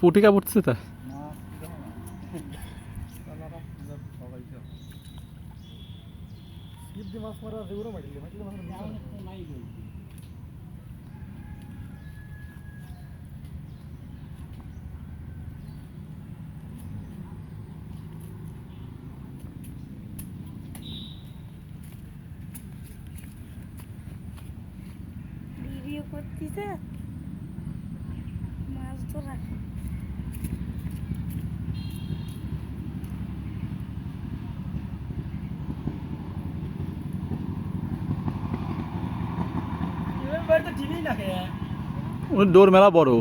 পুটিকা পড়তেছে তা মাছ মারা যেগুলো মারিলে ভিডিও করতেছে মাছ ধরা ওর ডোর মেলা বড়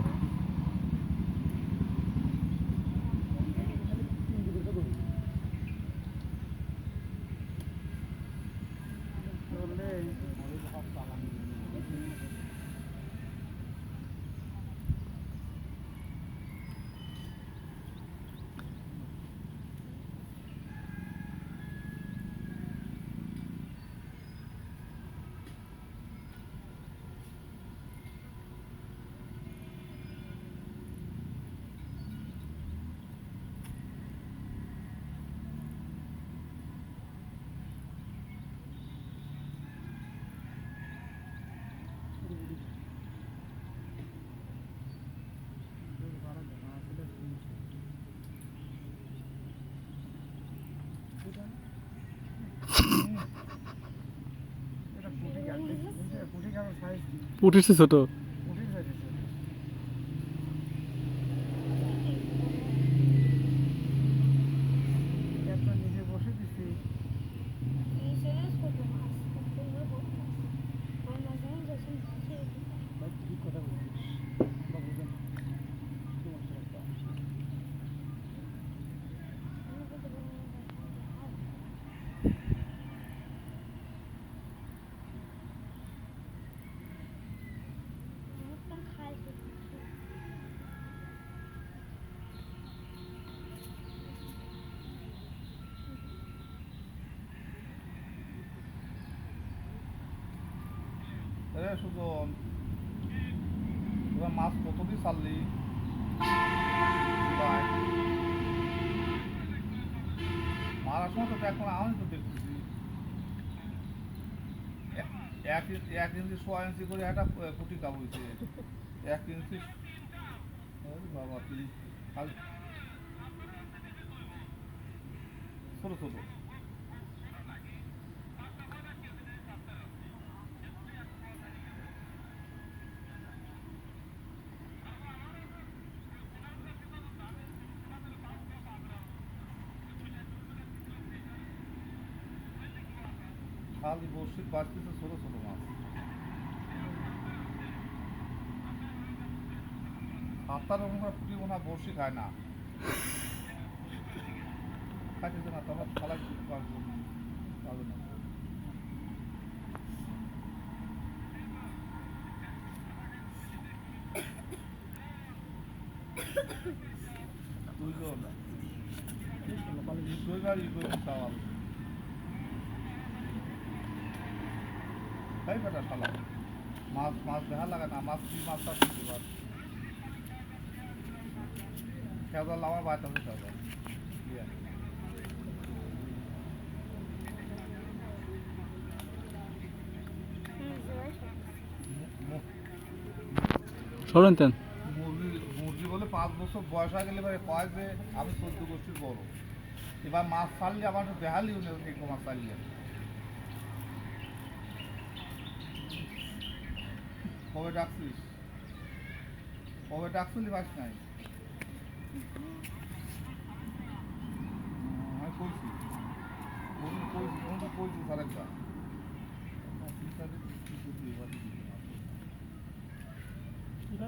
পুটিছে ছোট সুজন এবার মাছ কতদিন ছাড়লি মারার সময় তো এখন আমি তো দেখতেছি 1 ইঞ্চি 6 ইঞ্চি করে একটা পুটি কাবুইছে 1 ইঞ্চি বাবা তুই ছোট ছোট খালি বড়শি বাড়তেছে ছোট ছোট মাছ সাতটার ওখানে পুটি ওনা বড়শি খায় না খাইতেছে না তখন খালাই পাবে না দুইবার ই করে চাওয়াল তাই বেটা শালা মাছ দেখা লাগে না মাছ কি মাছ চাষ এবার খেয়াল আমার বাড়িতে হতে হবে মুরগি বলে 5 বছর বয়স হয়ে গেলে এবারে কয় যে আমি 14 গোষ্ঠীর বড় এবার মাছ ছাড়লে আমার তো দেখালি এই মাছ ছাড়লে কবে ডাকছিস বাস নাই আমি কইছি স্যার একটা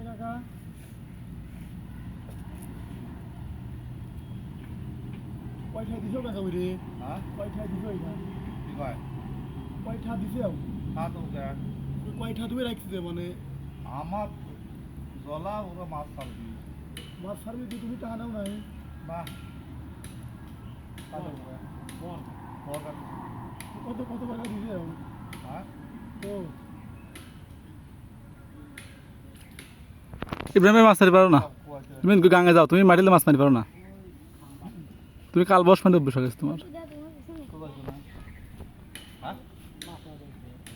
কাকা কয়টা দিছো কাকা ওই রে হ্যাঁ কয়টা দিছো এটা কি কয় কয়টা দিছো হ্যাঁ তো কয়টা তুমি রাখছিস মানে আমার জলা ওরা মাছ ছাড়বি তুমি টাকা নাও নাই না কত টাকা দিছে হ্যাঁ তো ইব্রাহিমে মাছ মারি পারো না তুমি গাঙ্গে যাও তুমি মাটিলে মাছ মারি পারো না তুমি কাল বস মানে অভ্যাস হয়ে গেছে তোমার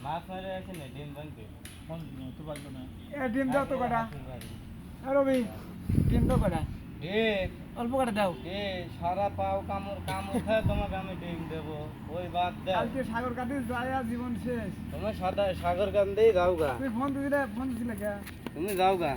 মাছ মারে আছে না ডিম ভাঙতে ডিম দাও তো কটা রবি ডিম দাও কটা অল্প কটা দাও সারা পাও কামড় কামড় খায় তোমাকে আমি ডিম দেবো ওই বাদ দাও আজকে সাগর কাটে যায় জীবন শেষ তুমি সাদা সাগর কান্দেই যাও গা তুমি ফোন দিছিলে কে তুমি যাও গা